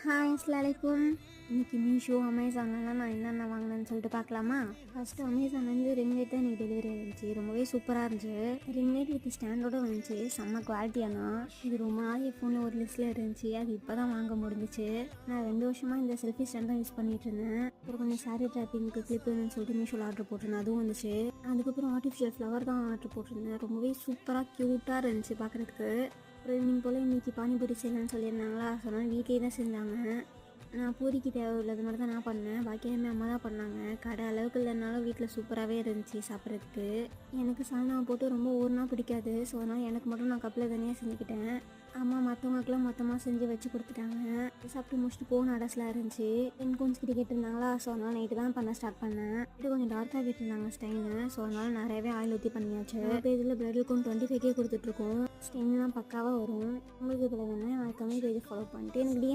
Hi அஸ்ஸலாமு இன்னைக்கு மீஷோ அமேசான்லாம் நான் என்னென்ன வாங்கினேன்னு சொல்லிட்டு பார்க்கலாமா. ஃபஸ்ட்டு அமேசான்லேருந்து ரிங் லைட் தான் எனக்கு டெலிவரி ஆகிருந்துச்சு. ரொம்பவே சூப்பராக இருந்துச்சு. ரிங் லைட் வித் ஸ்டாண்டோட வந்துச்சு. செம்ம குவாலிட்டியானா இது ரொம்ப நாள் என் ஃபோனில் ஒரு லிஸ்ட்டில் இருந்துச்சு. அது இப்போ தான் வாங்க முடிஞ்சிச்சு. நான் 2 வருஷமாக இந்த செல்ஃபி ஸ்டாண்ட் தான் யூஸ் பண்ணிட்டு இருந்தேன். அப்புறம் கொஞ்சம் சாரீ ட்ராப்பிங்க்கு கிளிப்புன்னு சொல்லிட்டு மீஷோவில் ஆர்டர் போட்டிருந்தேன். அதுவும் வந்துச்சு. அதுக்கப்புறம் ஆர்டிஃபிஷியல் ஃப்ளவர் தான் ஆர்டர் போட்டிருந்தேன். ரொம்பவே சூப்பராக க்யூட்டாக இருந்துச்சு பார்க்குறதுக்கு. அப்புறம் ஈவினிங் போல் இன்றைக்கி பானிபூரி செய்யலான்னு சொல்லியிருந்தாங்களா. சொன்னால் வீட்லேயே தான் செஞ்சாங்க. நான் பூரிக்கு தேவை உள்ளது மாதிரி தான் நான் பண்ணேன். பாக்கி எல்லாமே அம்மா தான் பண்ணாங்க. கடை அளவுக்கு இல்லைனாலும் வீட்டில் சூப்பராகவே இருந்துச்சு சாப்பிட்றதுக்கு. எனக்கு சால்னா போட்டு ரொம்ப ஊர்னா பிடிக்காது. ஸோ அதனால் எனக்கு மட்டும் நான் கப்பில் தனியாக செஞ்சுக்கிட்டேன். அம்மா மற்றவங்களுக்குலாம் மொத்தமாக செஞ்சு வச்சு கொடுத்துட்டாங்க. சாப்பிட்டு முடிச்சுட்டு போன அடஸ்லாம் இருந்துச்சு. கொஞ்சம் கிட்ட கேட்டிருந்தாங்களா. ஸோ அதனால் நைட்டு தான் பண்ண ஸ்டார்ட் பண்ணேன். இது கொஞ்சம் டார்க்காக கேட்டிருந்தாங்க ஸ்டைனு. ஸோ அதனால் நிறையவே ஆயில் ஊற்றி பண்ணியாச்சு. இப்போ இதில் பிரைடலுக்கும் 25K கொடுத்துட்ருக்கோம். ஸ்டைன்லாம் பக்காவாக வரும். உங்களுக்கு இதில் வேணால் நான் கம்மி பேஜ் ஃபாலோ பண்ணிட்டு எனக்கு DM